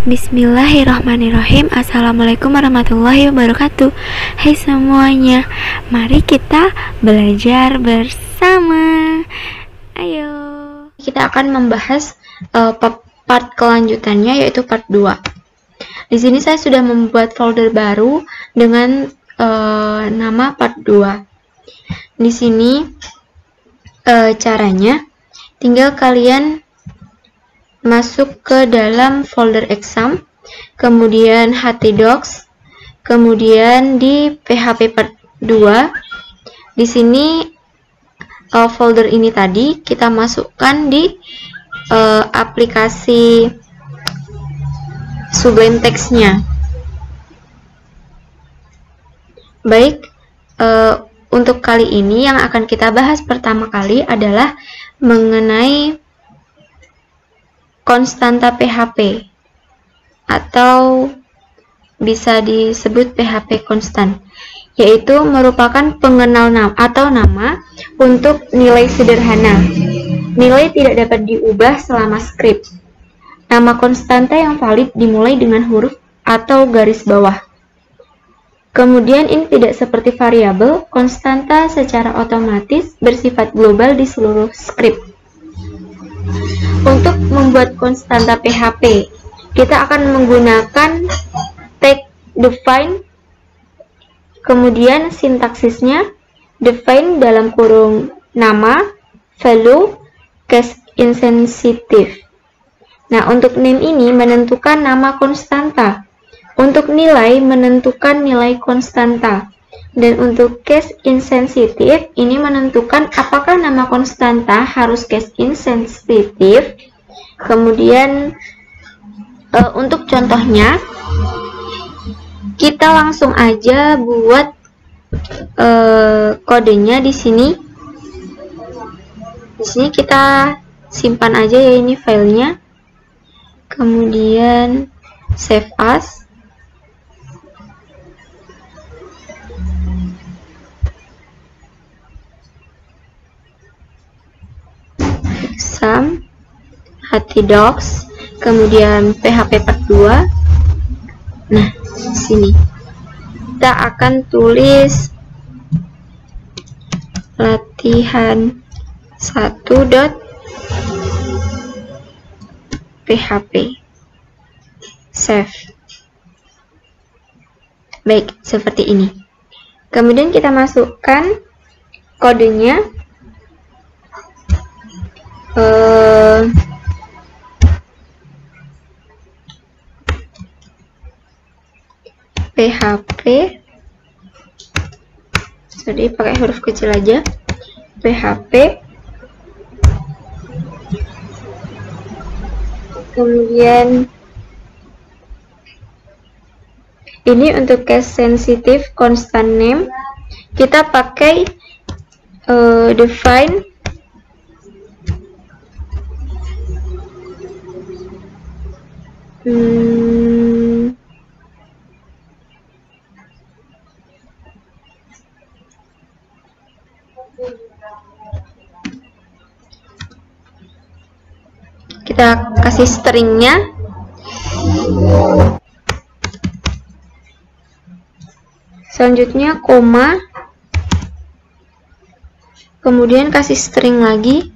Bismillahirrahmanirrahim. Assalamualaikum warahmatullahi wabarakatuh. Hai semuanya, mari kita belajar bersama. Ayo. Kita akan membahas part kelanjutannya, yaitu part 2. Di sini saya sudah membuat folder baru dengan nama part 2. Di sini caranya tinggal kalian masuk ke dalam folder exam, kemudian htdocs, kemudian di PHP part 2. Di sini folder ini tadi kita masukkan di aplikasi Sublime Text-nya. Baik, untuk kali ini yang akan kita bahas pertama kali adalah mengenai konstanta PHP, atau bisa disebut PHP konstan, yaitu merupakan pengenal nama atau nama untuk nilai sederhana. Nilai tidak dapat diubah selama script. Nama konstanta yang valid dimulai dengan huruf atau garis bawah. Kemudian ini tidak seperti variabel, konstanta secara otomatis bersifat global di seluruh script. Untuk membuat konstanta PHP, kita akan menggunakan tag define, kemudian sintaksisnya define dalam kurung nama, value, case insensitive. Nah, untuk name ini menentukan nama konstanta, untuk nilai menentukan nilai konstanta, dan untuk case insensitive ini menentukan apakah nama konstanta harus case insensitive. Kemudian untuk contohnya kita langsung aja buat kodenya di sini. Di sini kita simpan aja ya ini filenya. Kemudian save as. Exam, htdocs, kemudian PHP part 2. Nah, di sini kita akan tulis latihan 1.php. Save. Baik, seperti ini. Kemudian kita masukkan kodenya. PHP, jadi pakai huruf kecil aja, PHP, kemudian ini untuk case sensitive constant name kita pakai define kita kasih stringnya. Selanjutnya koma, kemudian kasih string lagi,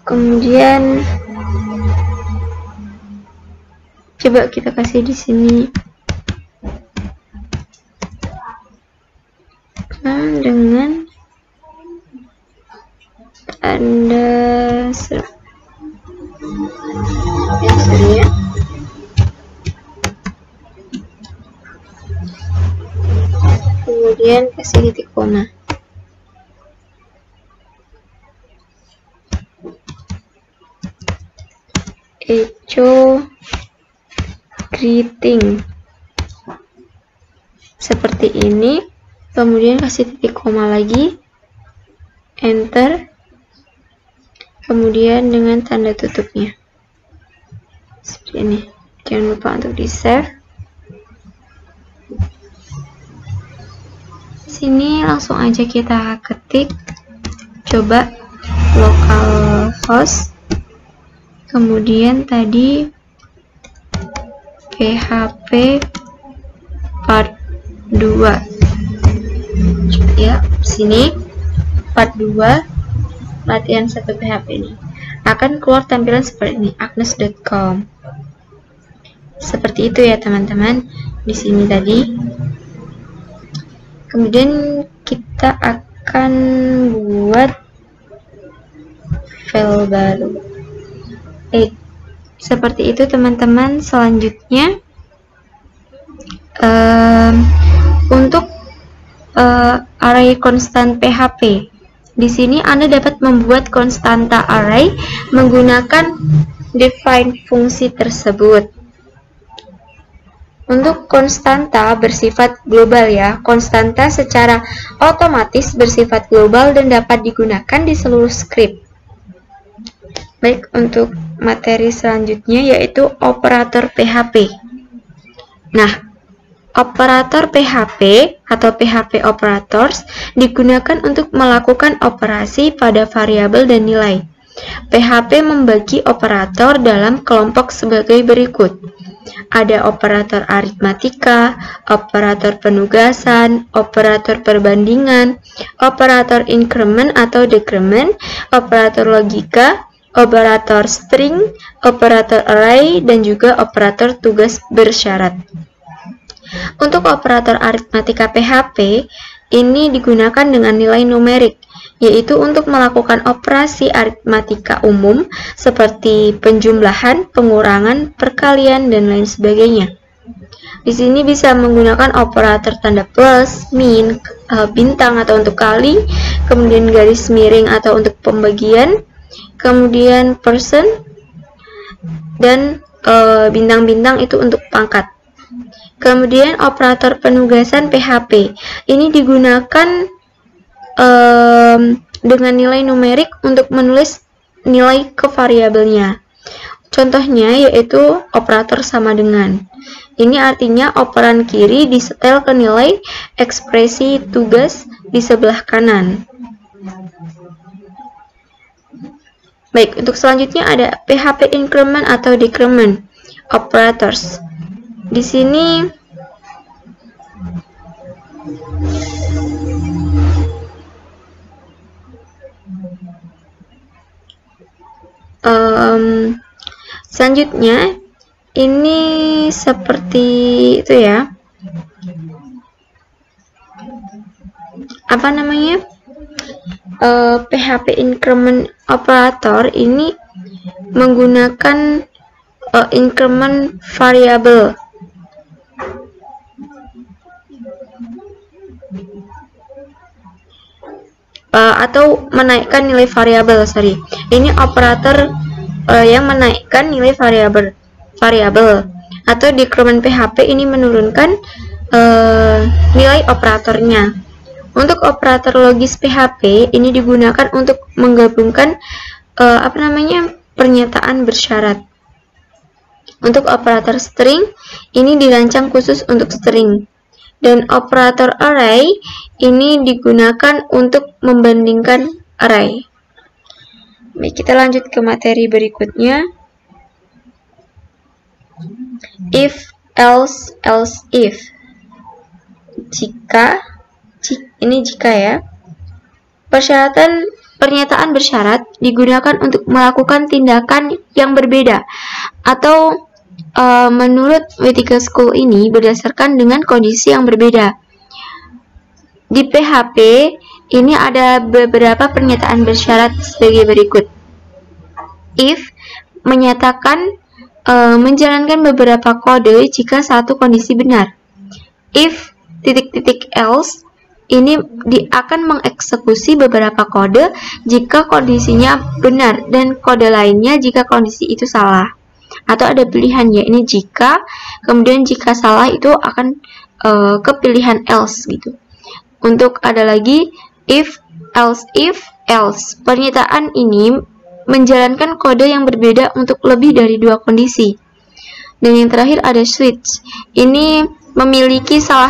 kemudian coba kita kasih di sini dengan tanda serap. Ya. Kemudian kasih titik koma. Echo greeting seperti ini, kemudian kasih titik koma lagi, enter, kemudian dengan tanda tutupnya seperti ini. Jangan lupa untuk di save. Sini langsung aja kita ketik, coba localhost kemudian tadi PHP part 2 ya, sini part 2 latihan 1 PHP ini akan keluar tampilan seperti ini, agnes.com. Seperti itu ya teman-teman di sini tadi. Kemudian kita akan buat file baru. Seperti itu teman-teman. Selanjutnya untuk array konstan PHP. Di sini Anda dapat membuat konstanta array menggunakan define fungsi tersebut. Untuk konstanta bersifat global ya. Konstanta secara otomatis bersifat global dan dapat digunakan di seluruh script. Baik, untuk materi selanjutnya yaitu operator PHP. Nah, operator PHP atau PHP operators digunakan untuk melakukan operasi pada variabel dan nilai. PHP membagi operator dalam kelompok sebagai berikut. Ada operator aritmatika, operator penugasan, operator perbandingan, operator increment atau decrement, operator logika, operator string, operator array, dan juga operator tugas bersyarat. Untuk operator aritmatika PHP, ini digunakan dengan nilai numerik, yaitu untuk melakukan operasi aritmatika umum seperti penjumlahan, pengurangan, perkalian, dan lain sebagainya. Di sini bisa menggunakan operator tanda plus, min, bintang atau untuk kali, kemudian garis miring atau untuk pembagian, kemudian person, dan bintang-bintang itu untuk pangkat. Kemudian operator penugasan PHP ini digunakan dengan nilai numerik untuk menulis nilai ke variabelnya. Contohnya yaitu operator sama dengan. Ini artinya operan kiri disetel ke nilai ekspresi tugas di sebelah kanan. Baik, untuk selanjutnya ada PHP increment atau decrement operators. Di sini selanjutnya ini seperti itu ya. Apa namanya? PHP increment operator ini menggunakan increment variable. Atau menaikkan nilai variabel, sorry. Ini operator yang menaikkan nilai variabel. Atau decrement PHP ini menurunkan nilai operatornya. Untuk operator logis PHP ini digunakan untuk menggabungkan pernyataan bersyarat. Untuk operator string ini dirancang khusus untuk string. Dan operator array ini digunakan untuk membandingkan array. Baik, kita lanjut ke materi berikutnya. If, else, else if. Ini jika ya. Pernyataan bersyarat digunakan untuk melakukan tindakan yang berbeda atau menurut Wetiga School ini berdasarkan dengan kondisi yang berbeda. Di PHP ini ada beberapa pernyataan bersyarat sebagai berikut. If menyatakan menjalankan beberapa kode jika satu kondisi benar. If else ini akan mengeksekusi beberapa kode jika kondisinya benar dan kode lainnya jika kondisi itu salah. Atau ada pilihan ya, ini jika, kemudian jika salah itu akan ke pilihan else gitu. Untuk ada lagi if, else if, else. Pernyataan ini menjalankan kode yang berbeda untuk lebih dari dua kondisi. Dan yang terakhir ada switch. Ini memilih salah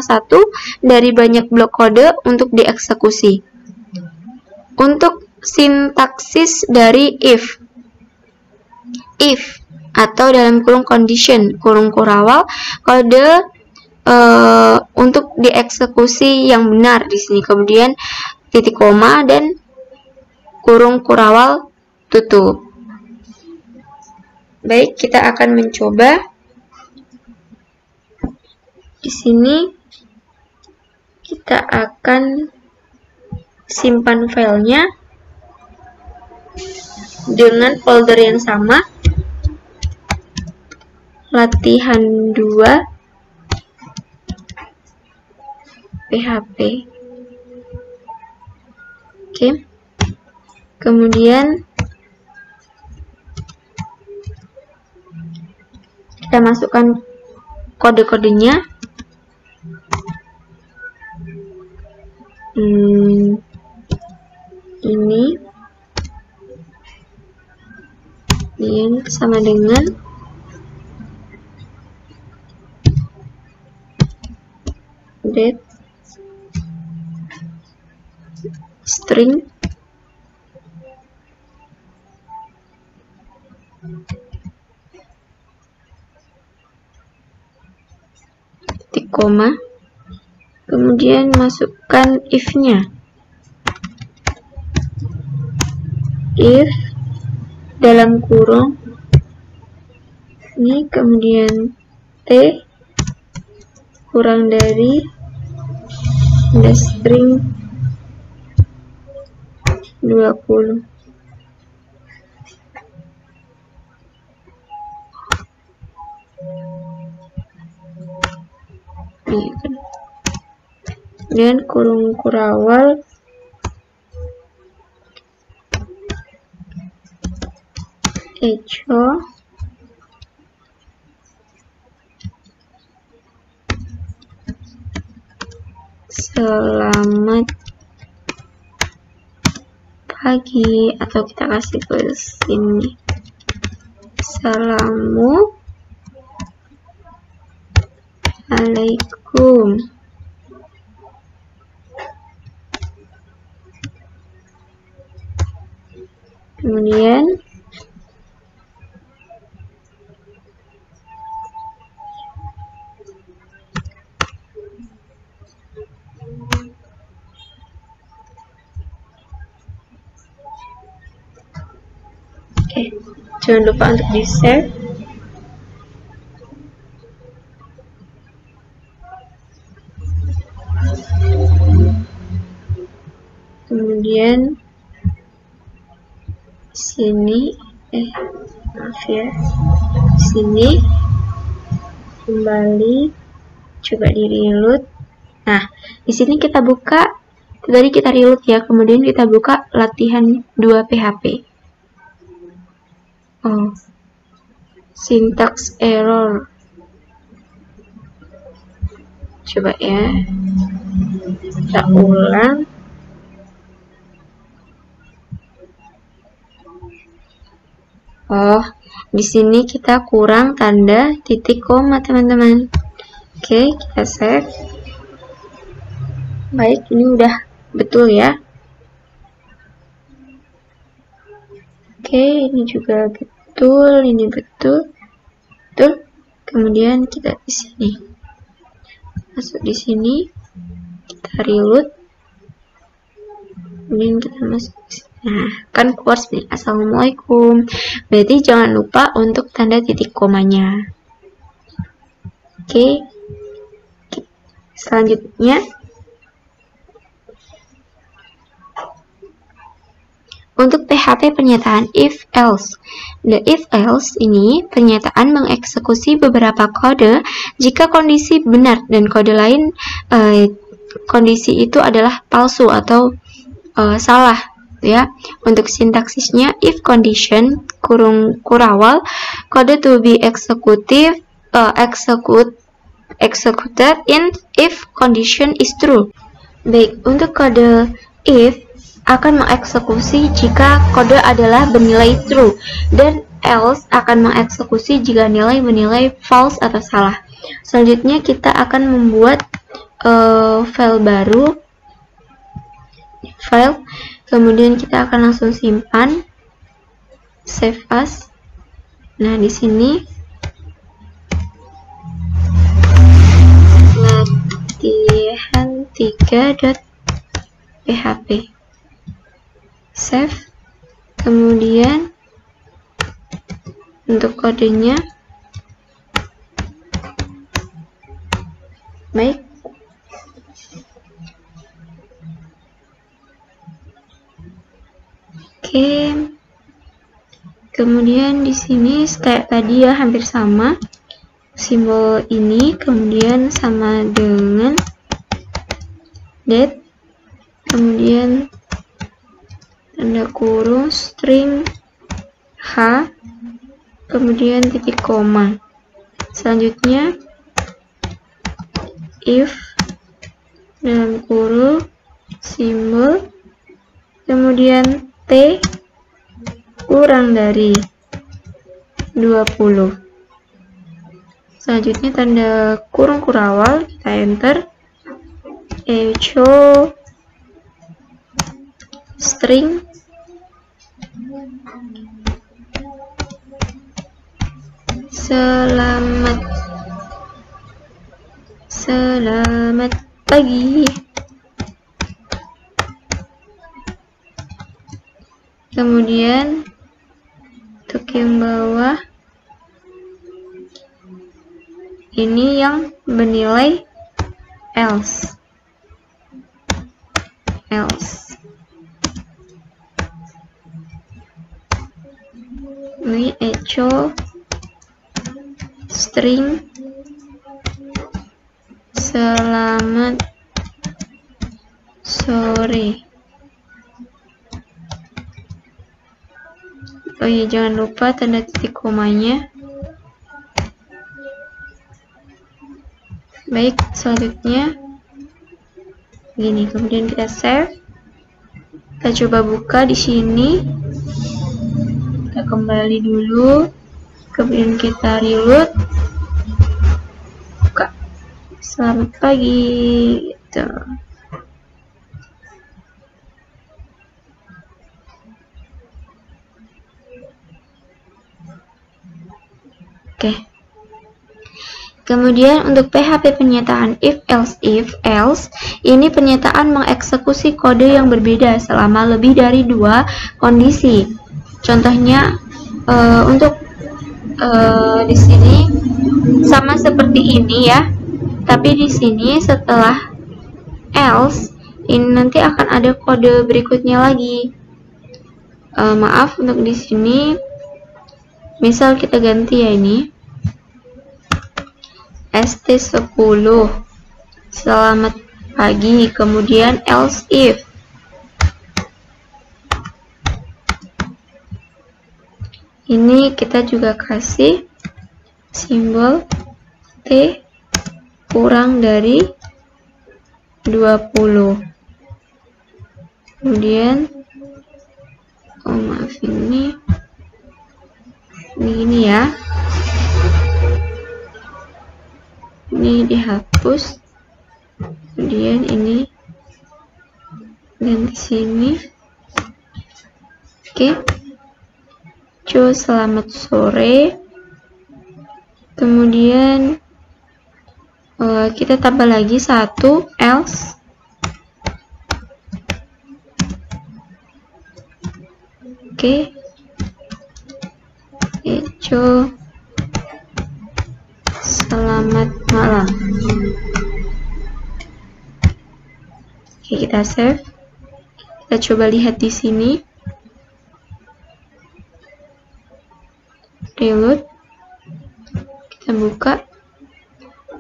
satu dari banyak blok kode untuk dieksekusi. Untuk sintaksis dari if atau dalam kurung condition, kurung kurawal, kode untuk dieksekusi yang benar di sini. Kemudian titik koma dan kurung kurawal tutup. Baik, kita akan mencoba. Di sini kita akan simpan filenya dengan folder yang sama, latihan 2 PHP. Oke. Kemudian kita masukkan kode-kodenya. Ini sama dengan date string titik koma, kemudian masukkan if-nya, if dalam kurung ini, kemudian t kurang dari string 20. Ini kan. Dan kurung kurawal echo selamat pagi, atau kita kasih ke sini Assalamualaikum. Kemudian jangan lupa untuk di-save. Kemudian sini maaf ya, sini kembali, coba di reload. Nah, di sini kita buka, tadi kita reload ya, kemudian kita buka latihan 2 PHP. Syntax error. Coba ya, kita ulang. Di sini kita kurang tanda titik koma, teman-teman. Oke, kita save. Baik, ini udah betul ya. Oke, ini juga betul, ini betul. Kemudian kita di sini. Masuk di sini, kita reload. Kemudian kita masuk di sini. Nah, kan keluar seperti Assalamualaikum. Berarti jangan lupa untuk tanda titik komanya. Oke. Selanjutnya, untuk PHP pernyataan if-else. The if-else ini pernyataan mengeksekusi beberapa kode jika kondisi benar dan kode lain kondisi itu adalah palsu atau salah ya. Untuk sintaksisnya, if condition kurung kurawal kode to be executed in if condition is true. Baik, untuk kode if akan mengeksekusi jika kode adalah bernilai true, dan else akan mengeksekusi jika nilai bernilai false atau salah. Selanjutnya kita akan membuat file baru, file Kemudian kita akan langsung simpan, save as. Nah, di sini latihan 3.php, save. Kemudian untuk kodenya, baik. Oke. Kemudian di sini kayak tadi ya, hampir sama. Simbol ini kemudian sama dengan date, kemudian tanda kurung string h, kemudian titik koma. Selanjutnya if dalam kurung simbol, kemudian t kurang dari 20. Selanjutnya tanda kurung kurawal, kita enter, echo string selamat pagi. Kemudian untuk yang bawah ini yang bernilai else. Ini echo string selamat sore. Oh iya, jangan lupa tanda titik komanya. Baik, selanjutnya gini, kemudian kita save. Kita coba buka di sini. Kita kembali dulu, kemudian kita reload. Buka. Selamat pagi. Gitu. Oke. Kemudian untuk PHP penyataan if else, ini penyataan mengeksekusi kode yang berbeda selama lebih dari 2 kondisi. Contohnya untuk di sini sama seperti ini ya, tapi di sini setelah else ini nanti akan ada kode berikutnya lagi. Maaf, untuk di sini misal kita ganti ya, ini ST10 selamat pagi, kemudian else if. Ini kita juga kasih simbol T kurang dari 20. Kemudian maaf, ini ya, ini dihapus, kemudian ini ganti sini. Oke, selamat sore. Kemudian kita tambah lagi satu else. Oke, echo selamat malam. Oke, kita save. Kita coba lihat di sini. Reload. Kita buka.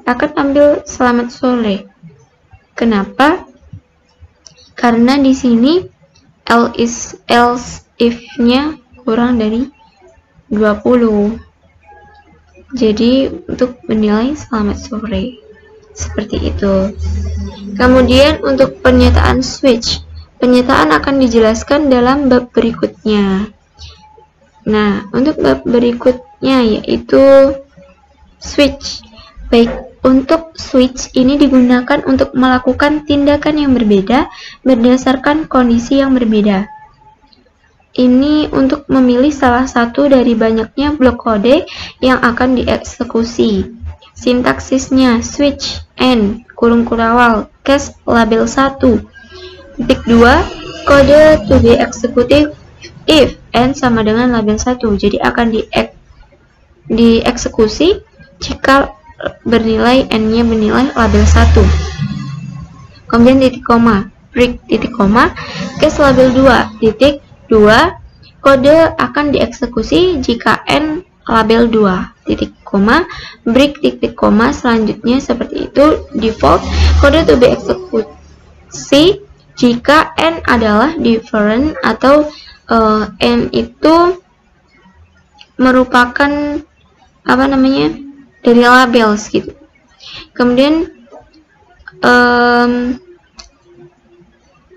Akan ambil selamat sore. Kenapa? Karena di sini else if-nya kurang dari 20. Jadi untuk menilai selamat sore seperti itu. Kemudian untuk pernyataan switch, pernyataan akan dijelaskan dalam bab berikutnya. Nah, untuk bab berikutnya yaitu switch. Baik, Untuk switch ini digunakan untuk melakukan tindakan yang berbeda berdasarkan kondisi yang berbeda. Ini untuk memilih salah satu dari banyaknya blok kode yang akan dieksekusi. Sintaksisnya switch n kurung kurawal case label 1. Titik 2, kode to be executed if n sama dengan label 1. Jadi akan dieksekusi jika bernilai n-nya bernilai label 1. Kemudian titik koma, break titik koma, case label 2 titik 2, kode akan dieksekusi jika n label 2 titik koma, break titik koma, selanjutnya seperti itu. Default, kode to be eksekusi jika n adalah different atau n itu merupakan dari labels gitu. Kemudian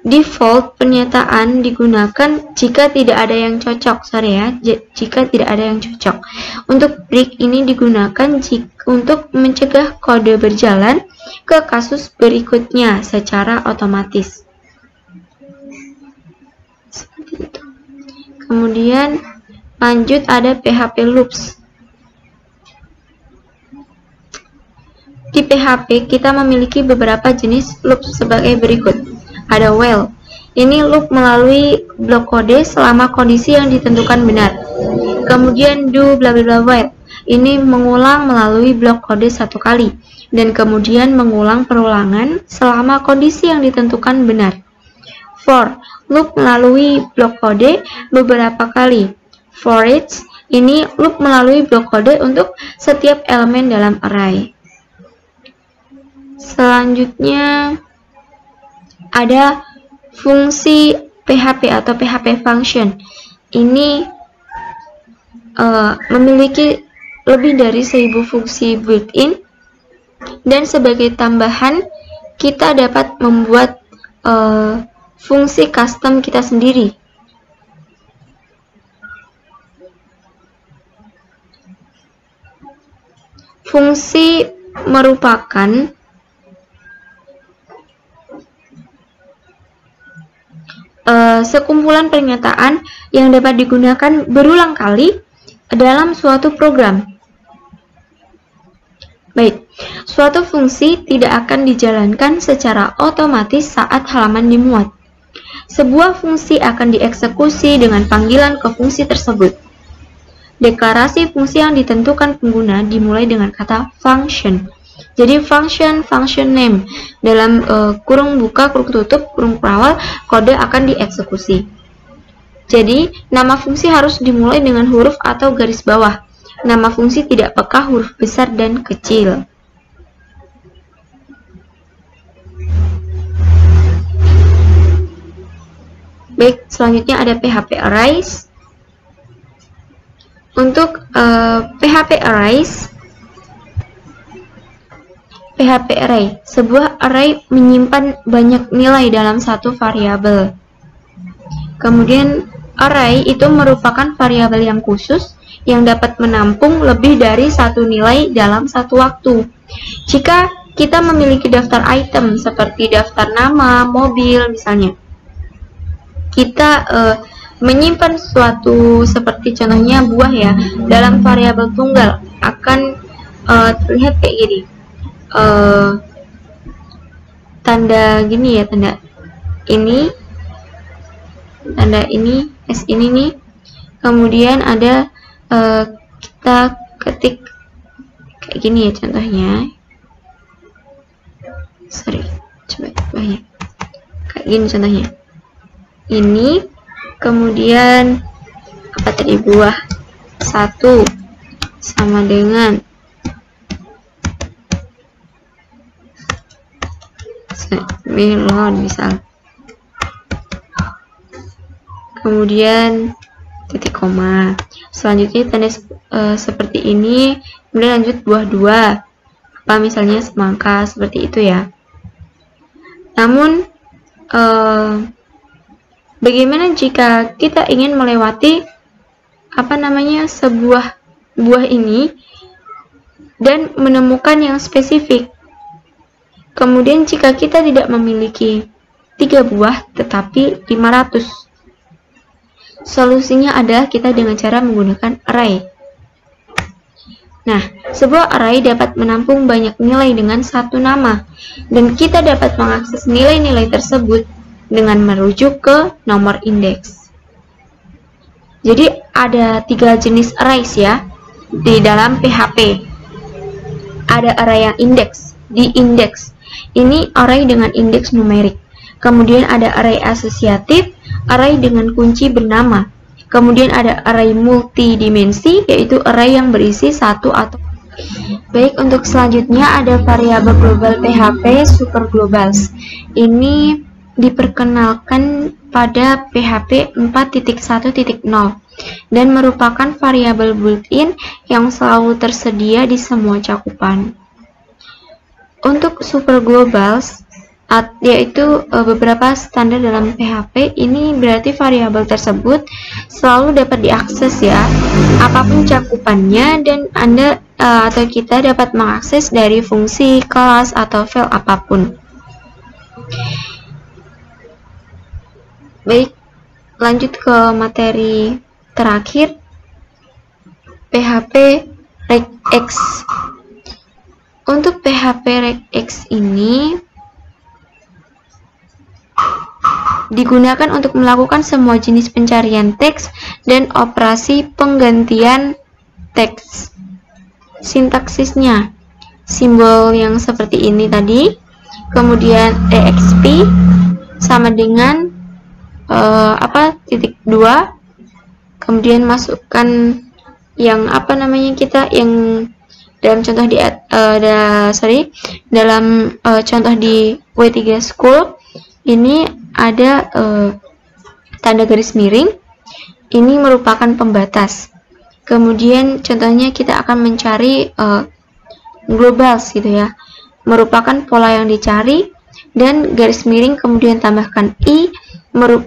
default pernyataan digunakan jika tidak ada yang cocok, jika tidak ada yang cocok. Untuk break ini digunakan untuk mencegah kode berjalan ke kasus berikutnya secara otomatis. Seperti itu. Kemudian lanjut ada PHP loops. Di PHP kita memiliki beberapa jenis loop sebagai berikut. Ada while. Ini loop melalui blok kode selama kondisi yang ditentukan benar. Kemudian do bla bla bla while. Ini mengulang melalui blok kode satu kali dan kemudian mengulang perulangan selama kondisi yang ditentukan benar. For, loop melalui blok kode beberapa kali. For each, ini loop melalui blok kode untuk setiap elemen dalam array. Selanjutnya ada fungsi PHP atau PHP function. Ini memiliki lebih dari 1000 fungsi built-in, dan sebagai tambahan kita dapat membuat fungsi custom kita sendiri. Fungsi merupakan sekumpulan pernyataan yang dapat digunakan berulang kali dalam suatu program. Baik, suatu fungsi tidak akan dijalankan secara otomatis saat halaman dimuat. Sebuah fungsi akan dieksekusi dengan panggilan ke fungsi tersebut. Deklarasi fungsi yang ditentukan pengguna dimulai dengan kata function. Jadi function name dalam kurung buka, kurung tutup, kurung kurawal, kode akan dieksekusi. Jadi nama fungsi harus dimulai dengan huruf atau garis bawah. Nama fungsi tidak peka huruf besar dan kecil. Baik, selanjutnya ada PHP arrays. Untuk PHP arrays, PHP array, sebuah array menyimpan banyak nilai dalam satu variabel. Kemudian array itu merupakan variabel yang khusus yang dapat menampung lebih dari satu nilai dalam satu waktu. Jika kita memiliki daftar item seperti daftar nama, mobil misalnya, kita menyimpan sesuatu seperti contohnya buah ya dalam variabel tunggal akan terlihat kayak gini. Tanda gini ya, tanda ini, S ini nih. Kemudian ada kita ketik kayak gini ya contohnya. Coba banyak kayak gini contohnya. Ini kemudian apa tadi, buah 1 sama dengan melon misal. Kemudian titik koma. Selanjutnya tanda seperti ini. Kemudian lanjut buah 2. Apa misalnya semangka, seperti itu ya. Namun bagaimana jika kita ingin melewati sebuah buah ini dan menemukan yang spesifik. Kemudian jika kita tidak memiliki 3 buah tetapi 500, solusinya adalah kita dengan cara menggunakan array. Nah, sebuah array dapat menampung banyak nilai dengan satu nama, dan kita dapat mengakses nilai-nilai tersebut dengan merujuk ke nomor indeks. Jadi ada 3 jenis arrays ya di dalam PHP. Ada array yang indeks, di indeks. Ini array dengan indeks numerik. Kemudian ada array asosiatif, array dengan kunci bernama. Kemudian ada array multidimensi, yaitu array yang berisi satu atau. Baik, untuk selanjutnya ada variabel global PHP superglobals. Ini diperkenalkan pada PHP 4.1.0 dan merupakan variabel built-in yang selalu tersedia di semua cakupan. Untuk superglobals, yaitu beberapa standar dalam PHP, ini berarti variabel tersebut selalu dapat diakses ya, apapun cakupannya, dan Anda atau kita dapat mengakses dari fungsi, kelas, atau file apapun. Baik, lanjut ke materi terakhir, PHP regex. Untuk PHP regex ini digunakan untuk melakukan semua jenis pencarian teks dan operasi penggantian teks. Sintaksisnya, simbol yang seperti ini tadi, kemudian exp sama dengan titik 2, kemudian masukkan yang yang dalam contoh di contoh di W3 School ini ada tanda garis miring. Ini merupakan pembatas. Kemudian contohnya kita akan mencari globals gitu ya, merupakan pola yang dicari, dan garis miring kemudian tambahkan i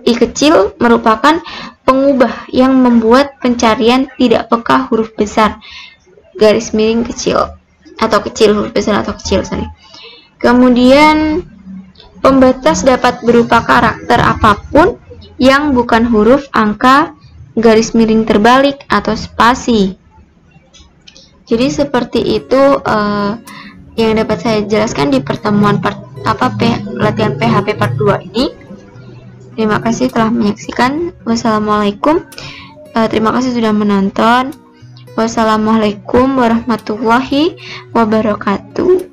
kecil merupakan pengubah yang membuat pencarian tidak peka huruf besar, garis miring kecil atau kecil, huruf besar atau kecil, Kemudian pembatas dapat berupa karakter apapun yang bukan huruf, angka, garis miring terbalik, atau spasi. Jadi seperti itu yang dapat saya jelaskan di pertemuan latihan PHP part 2 ini. Terima kasih telah menyaksikan. Wassalamualaikum. Terima kasih sudah menonton. Wassalamualaikum warahmatullahi wabarakatuh.